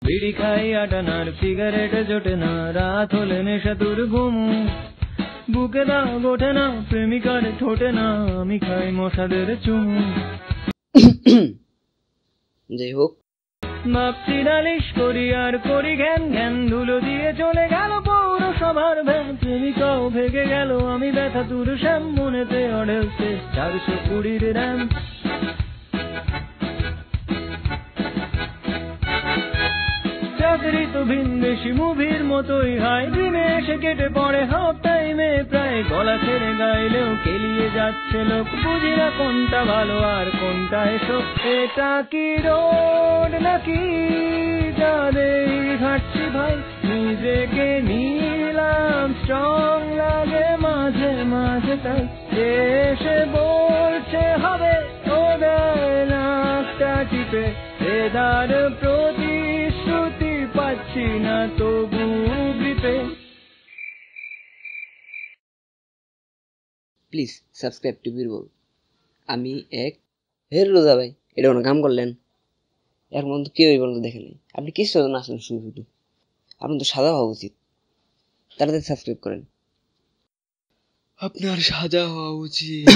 বিড়ি খাই আটানার সিগারেট জোটে না, রাত হলে নেশা তোর ঘুম, বুকে দাগ ওঠে না প্রেমিকার ঠোঁটে না, আমি খাই মশাদের চুমু। যাই হোক, ভাবছি নালিশ করি আর করি ঘ্যান ঘ্যান, ধুলো দিয়ে চলে গেল পৌরসভার ভ্যান, প্রেমিকাও ভেগে গেল, আমি ব্যথা তোর শ্যাম, মনেতে অডেল শেষ 420 র্যাম। চাকরি তো ভিনদেশি মুভির মতোই হয়, দিনে এসে কেটে পড়ে হাফ টাইমে প্রায়, গলা ছেড়ে গাইলেও কেলিয়ে যাচ্ছে লোক, বুঝি না কোনটা ভালো আর কোনটা এসো। এটা কি রোড নাকি যাদের ঘাটছি ভাই, নিজেকে নিলাম স্ট্রং লাগে মাঝে মাঝে, তাই এসে বলছে হবে ওদের নাকটা টিপে, এদার প্রতিশ্রুতি পাচ্ছি না তবু গ্রিপে। Please subscribe to Birbal. আমি এক হের রোজা ভাই, এটা কোনো কাম করলেন? এর মধ্যে কেউ এই পর্যন্ত দেখে নেই, আপনি কিছু না আসলেন শুধু শুধু, আপনার তো সাদা হওয়া উচিত। তাড়াতাড়ি সাবস্ক্রাইব করেন। আপনার সাজা হওয়া উচিত।